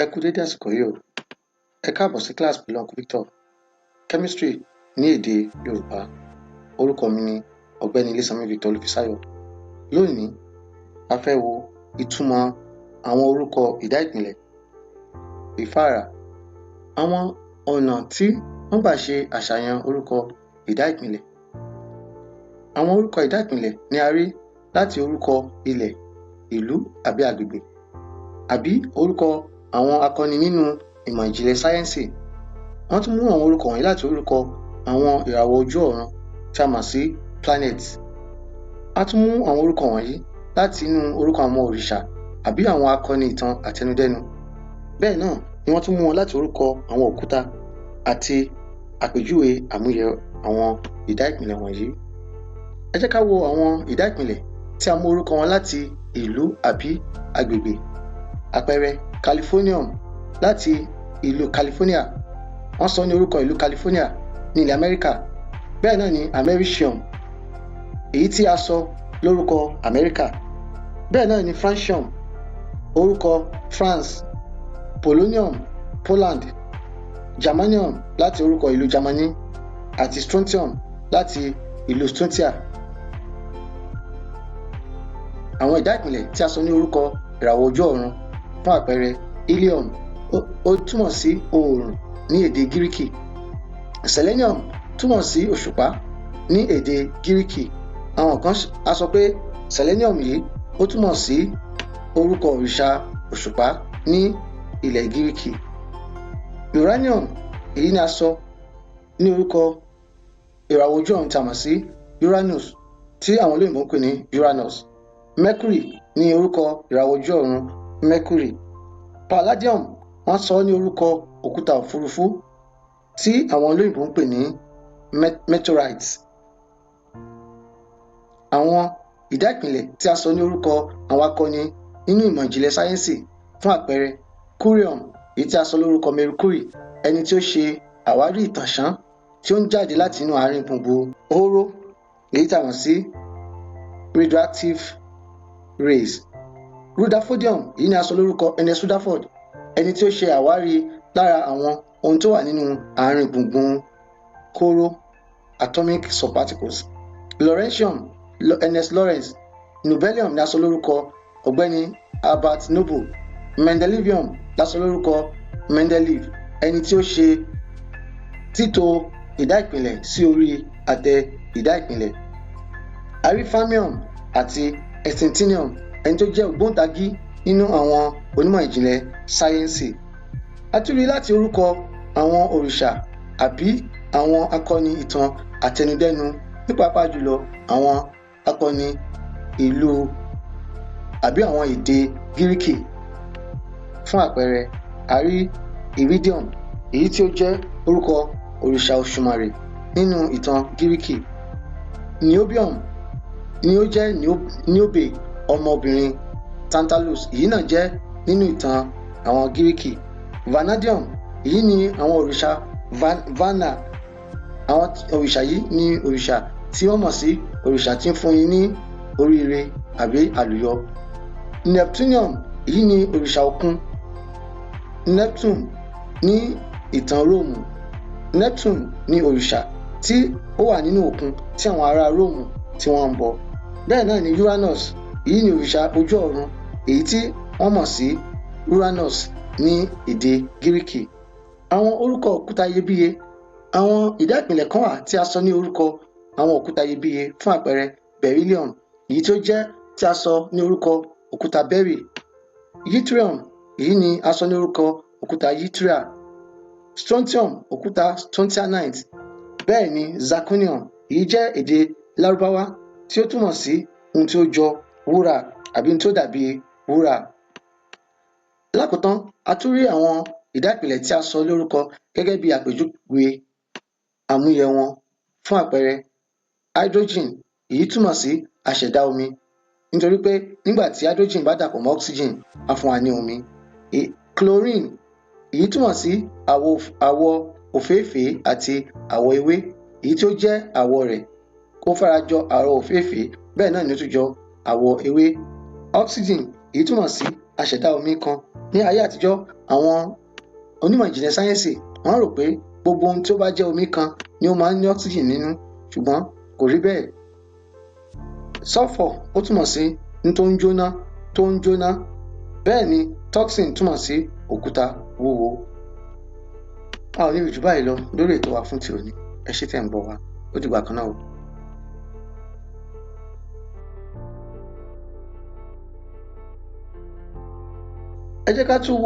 Ẹ kú dédé àsìkò yìí o. Ẹ káàbọ̀ sí class pẹ̀lú Uncle Victor. Chemistry ní èdè Yorùbá. Orúkọ mi ni Ọ̀gbẹ́ni Ilésanmí Victor Olúfisáyọ̀. Lónìí, a fẹ́ wo ìtumọ̀ àwọn orúkọ ìdá ìpìnlẹ̀, ìfáàrà. Àwọn ọ̀nà tí wọ́n gbà ṣe àṣàyàn orúkọ ìdá ìpìnlẹ̀. Àwọn orúkọ ìdá ìpìnlẹ̀ ni a rí láti orúkọ ilẹ̀, ìlú àbí agbègbè, àbí orúkọ àwọn akọni nínú ìmọ̀ ìjìnlẹ̀ sáyẹ́ǹsì. Wọ́n tún mú àwọn orúkọ wọ̀nyí láti orúkọ àwọn ìràwọ̀ ojú ọ̀run tí a mọ̀ sí planets. A tún mú àwọn orúkọ wọ̀nyí láti inú orúkọ àwọn òrìṣà àbí àwọn akọni ìtàn àtẹnudẹ́nu. Bẹ́ẹ̀ náà ni wọ́n tún mú wọn láti orúkọ àwọn òkúta àti àpèjúwe àmúyẹ àwọn ìdá ìpìnlẹ̀ wọ̀nyí. Ẹ jẹ́ ká wo àwọn ìdá ìpìnlẹ̀ tí a mú orúkọ wọn láti ìlú àbí agbègbè. Àpẹẹrẹ Californium láti ìlú California. Wọ́n sọ ní orúkọ ìlú California ní ilẹ̀ Amẹ́ríkà. Bẹ́ẹ̀ náà ni Americium, èyí tí a sọ lórúkọ Amẹ́ríkà. Bẹ́ẹ̀ náà ni Francium, orúkọ France. Polonium, Poland. Germanium láti orúkọ ìlú Germany àti Strontium láti ìlú Strontia. Àwọn ìdá ìpìnlẹ̀ tí a sọ ní orúkọ ìràwọ̀ ojú ọ̀run, fún àpẹẹrẹ Helium, ó túmọ̀ sí oòrùn ní èdè Gíríkì. Selenium túmọ̀ sí òṣùpá ní èdè Gíríkì. Àwọn kan a sọ pé Selenium yìí ó túmọ̀ sí orúkọ òrìṣà òṣùpá ní ilẹ̀ Gíríkì. Uranium, èyí ni a sọ ní orúkọ ìràwọ̀ ojú ọ̀run tí a mọ̀ sí Uranus, tí àwọn olóyìnbó ń pè ní Uranus. Mercury ní orúkọ ìràwọ̀ ojú ọ̀run Mercury. Palladium, wọ́n sọ ní orúkọ òkúta òfurufú tí àwọn olóyìnbó ń pè ní meteorites. Àwọn ìdá ìpìnlẹ̀ tí a sọ ní orúkọ àwọn akọni nínú ìmọ̀ ìjìnlẹ̀ sáyẹ́ǹsì, fún àpẹẹrẹ Curium, èyí tí a sọ lórúkọ Mercury, ẹni tí ó ṣe àwárí ìtànṣán tí ó ń jáde láti inú àárín gbùngbùn hóró, èyí tí a mọ̀ sí radioactive rays. Rutherfordium, èyí ni a sọ lórúkọ Ernest Rutherford, ẹni tí ó ṣe àwárí lára àwọn ohun tó wà nínú àárín gbùngbùn hóró, atomic subparticles. Lawrencium, Ernest Lawrence. Nobelium ni a sọ lórúkọ ọ̀gbẹ́ni Albert Noble. Mendelevium la sọ lórúkọ Mendeleev, ẹni tí ó ṣe títò ìdá ìpìnlẹ̀ sí orí àtẹ ìdá ìpìnlẹ̀. A rí Fermium àti Extinctinium, ẹni tó jẹ́ ògbóǹtagí nínú àwọn onímọ̀ ìjìnlẹ̀ sáyẹ́ǹsì. A tún rí láti orúkọ àwọn òrìṣà àbí àwọn akọni ìtàn àtẹnudẹ́nu, ní pàápàá jùlọ àwọn akọni ìlú àbí àwọn èdè Gíríkì. Fún àpẹẹrẹ, a rí Iridium, èyí tí ó jẹ́ orúkọ òrìṣà Òṣùmàrè nínú ìtàn Gíríkì. Niobium ni ó jẹ́ Niobe, ọmọbìnrin Tantalus, èyí náà jẹ́ nínú ìtàn àwọn Gíríkì. Vanadium, èyí ni àwọn òrìṣà Vana. Àwọn òrìṣà yìí ni òrìṣà tí wọ́n mọ̀ sí òrìṣà tí ń fúnni ní oríire àbí àlùyọ. Neptunium, èyí ni òrìṣà òkun. Neptune ní ìtàn Róòmù. Neptune ni òrìṣà tí ó wà nínú òkun tí àwọn ará Róòmù tí wọ́n ń bọ. Bẹ́ẹ̀ náà ni Uranus, èyí ni òrìṣà ojú ọ̀run, èyí tí wọ́n mọ̀ sí Uranus ní èdè Gíríkì. Àwọn orúkọ òkúta iyebíye. Àwọn ìdá ìpìnlẹ̀ kan wà tí a sọ ní orúkọ àwọn òkúta iyebíye, fún àpẹẹrẹ Beryllium, èyí tó jẹ́ tí a sọ ní orúkọ òkúta Berry. Yttrium, èyí ni a sọ ní orúkọ òkúta Yttria. Strontium, òkúta Strontianite. Bẹ́ẹ̀ ni Zirconium, èyí jẹ́ èdè Lárúbáwá tí ó túmọ̀ sí ohun tí ó jọ wúrà àbí ohun tí ó dàbí wúrà. Lákòótán, a tún rí àwọn ìdá ìpìlẹ̀ tí a sọ lórúkọ gẹ́gẹ́ bí àpèjúwe àmúyẹ wọn. Fún àpẹẹrẹ hydrogen, èyí túmọ̀ sí aṣẹ̀dá omi, nítorí pé nígbà tí hydrogen bá dàpọ̀ mọ́ oxygen, á fún wa ní omi. Chlorine, èyí túmọ̀ sí àwọ̀ òféèfé àti àwọ̀ ewé, èyí tí ó jẹ́ àwọ̀ rẹ̀ kó farajọ àwọ̀ òféèfé, bẹ́ẹ̀ náà ni ó tún jọ àwọ̀ ewé. Oxygen, èyí túmọ̀ sí aṣẹ̀dá omi kan. Ní ayé àtijọ́, àwọn onímọ̀ ìjìnlẹ̀ sáyẹ́ǹsì wọ́n rò pé gbogbo ohun tí ó bá jẹ́ omi kan ni ó máa ń ní oxygen nínú, ṣùgbọ́n kò rí bẹ́ẹ̀. Sulfur ó túmọ̀ sí n tó ń jóná, bẹ́ẹ̀ ni toxin túmọ̀ sí òkúta wúwo. A ò ní rí jù báyìí lọ lórí ètò wa fún ti òní. Ẹ ṣé tẹ́ ń gbọ́ wa. Ó dìgbà kan náà o. Ẹ jẹ́ ká tún